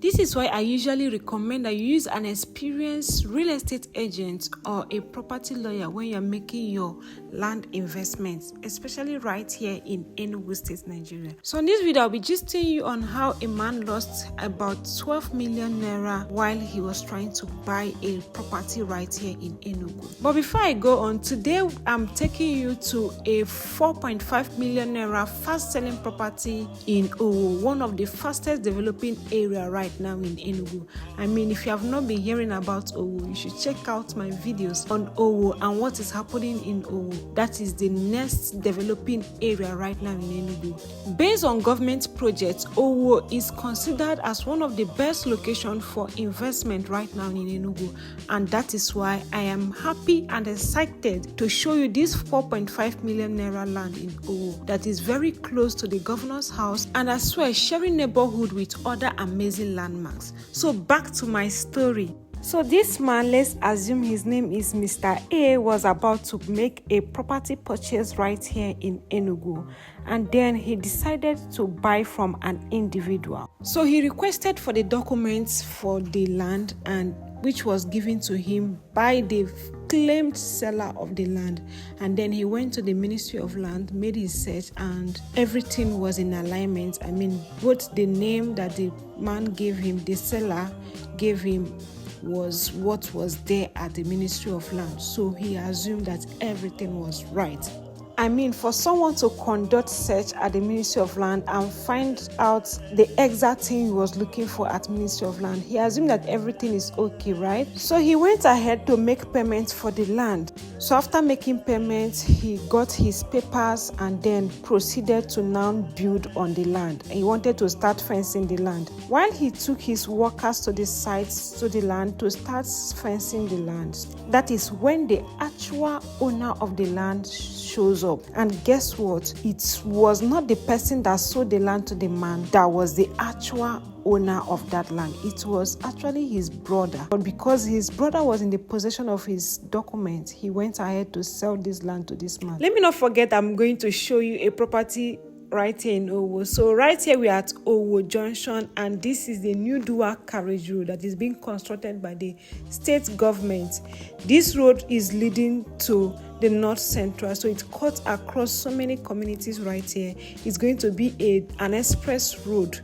This is why I usually recommend that you use an experienced real estate agent or a property lawyer when you're making your land investments, especially right here in Enugu State, Nigeria. So in this video, I'll be gisting you on how a man lost about 12 million naira while he was trying to buy a property right here in Enugu. But before I go on, today I'm taking you to a 4.5 million naira fast-selling property in Owo, one of the fastest developing area right now in Enugu. I mean, if you have not been hearing about Owo, you should check out my videos on Owo and what is happening in Owo. That is the next developing area right now in Enugu. Based on government projects, Owo is considered as one of the best locations for investment right now in Enugu, and that is why I am happy and excited to show you this 4.5 million naira land in Owo that is very close to the governor's house and as well sharing neighborhood with other amazing landmarks. So back to my story. So this man, let's assume his name is Mr. A, was about to make a property purchase right here in Enugu, and then he decided to buy from an individual. So he requested for the documents for the land, and which was given to him by the claimed seller of the land, and then he went to the Ministry of Land, made his search, and everything was in alignment. I mean, both the name that the man gave him, the seller gave him, was what was there at the Ministry of Land. So he assumed that everything was right. I mean, for someone to conduct search at the Ministry of Land and find out the exact thing he was looking for at Ministry of Land, he assumed that everything is okay, right? So he went ahead to make payments for the land. So after making payments, he got his papers and then proceeded to now build on the land. He wanted to start fencing the land. While he took his workers to the sites, to the land, to start fencing the land, that is when the actual owner of the land shows up. And guess what? It was not the person that sold the land to the man that was the actual owner of that land. It was actually his brother. But because his brother was in the possession of his documents, he went ahead to sell this land to this man. Let me not forget, I'm going to show you a property right here in Owo. So right here we are at Owo Junction, and this is the new dual carriage road that is being constructed by the state government. This road is leading to the north central, so it cuts across so many communities right here. It's going to be an express road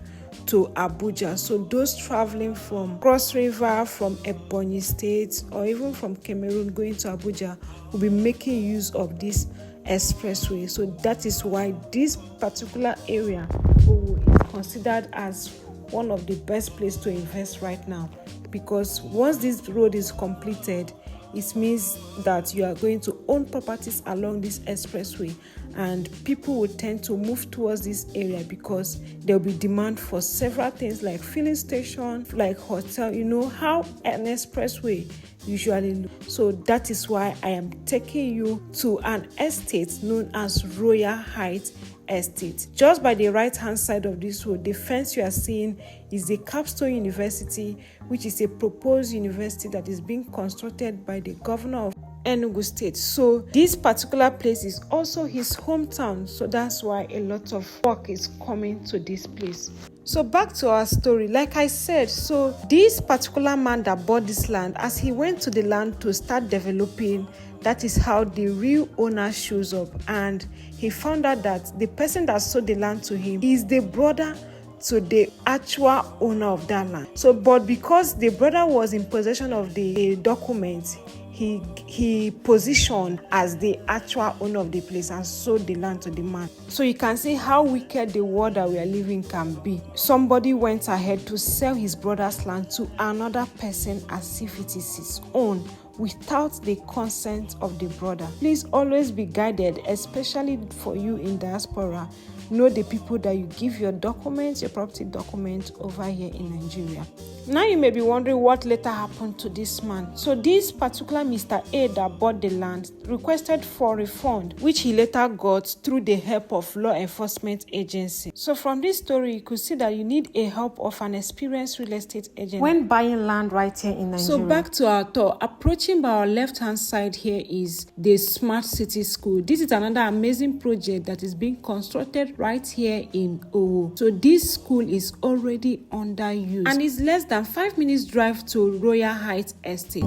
to Abuja. So those traveling from Cross River, from Ebonyi State, or even from Cameroon going to Abuja will be making use of this expressway. So that is why this particular area is considered as one of the best places to invest right now, because once this road is completed, it means that you are going to own properties along this expressway, and people will tend to move towards this area because there will be demand for several things like filling station, like hotel. You know how an expressway usually looks. So that is why I am taking you to an estate known as Royal Heights Estate. Just by the right hand side of this road, the fence you are seeing is the Capstone University, which is a proposed university that is being constructed by the governor of Enugu State. So this particular place is also his hometown, so that's why a lot of work is coming to this place. So back to our story. Like I said, so this particular man that bought this land, as he went to the land to start developing, that is how the real owner shows up, and he found out that the person that sold the land to him is the brother to the actual owner of that land. So but because the brother was in possession of the documents, he positioned as the actual owner of the place and sold the land to the man. So you can see how wicked the world that we are living can be. Somebody went ahead to sell his brother's land to another person as if it is his own, without the consent of the brother. Please always be guided, especially for you in diaspora. Know the people that you give your documents, your property documents over here in Nigeria. Now you may be wondering what later happened to this man. So this particular Mr. A that bought the land requested for refund, which he later got through the help of law enforcement agency. So from this story, you could see that you need a help of an experienced real estate agent when buying land right here in Nigeria. So back to our tour. Approaching by our left-hand side here is the Smart City School. This is another amazing project that is being constructed right here in Owo. So this school is already under use and is less than 5 minutes drive to Royal Heights Estate.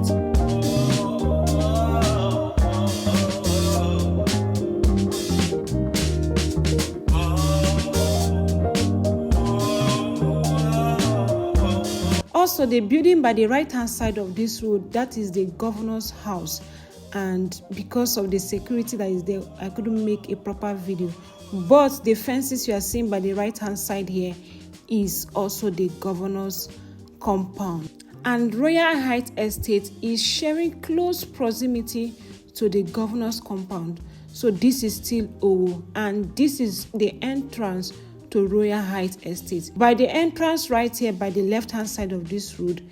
Also, the building by the right hand side of this road, that is the governor's house, and because of the security that is there, I couldn't make a proper video, but the fences you are seeing by the right hand side here is also the governor's compound. And Royal Heights Estate is sharing close proximity to the governor's compound. So this is still Owo, and this is the entrance to Royal Heights Estate. By the entrance right here by the left hand side of this road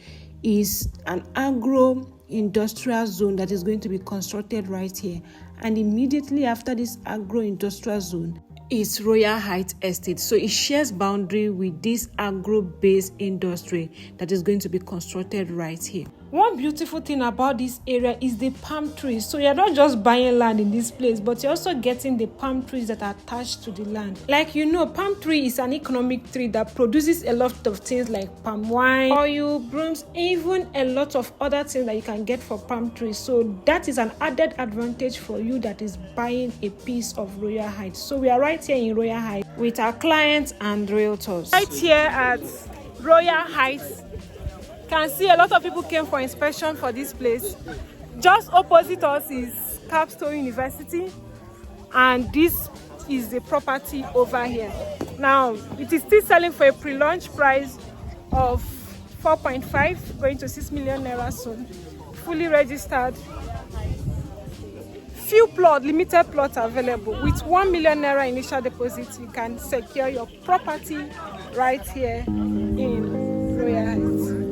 is an agro-industrial zone that is going to be constructed right here, and immediately after this agro-industrial zone is Royal Heights Estate. So it shares boundary with this agro-based industry that is going to be constructed right here. One beautiful thing about this area is the palm trees. So you're not just buying land in this place, but you're also getting the palm trees that are attached to the land. Like you know, palm tree is an economic tree that produces a lot of things like palm wine, oil, brooms, even a lot of other things that you can get for palm trees. So that is an added advantage for you that is buying a piece of Royal Heights. So we are right here in Royal Heights with our clients and realtors. Right here at Royal Heights, can see a lot of people came for inspection for this place. Just opposite us is Capstone University, and this is the property over here. Now it is still selling for a pre-launch price of 4.5 going to 6 million naira soon, fully registered, few limited plots available. With 1 million naira initial deposit, you can secure your property right here in Royal Heights.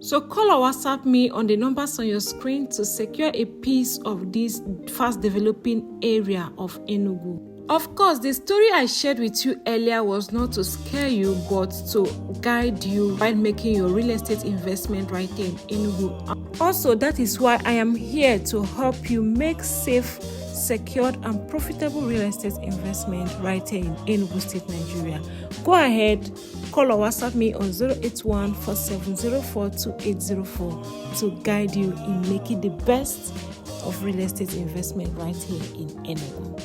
So call or WhatsApp me on the numbers on your screen to secure a piece of this fast developing area of Enugu. Of course, the story I shared with you earlier was not to scare you, but to guide you while making your real estate investment right here in Enugu. Also, that is why I am here to help you make safe, secured and profitable real estate investment right here in Enugu State, Nigeria. Go ahead, call or WhatsApp me on 081-4704-2804 to guide you in making the best of real estate investment right here in Enugu.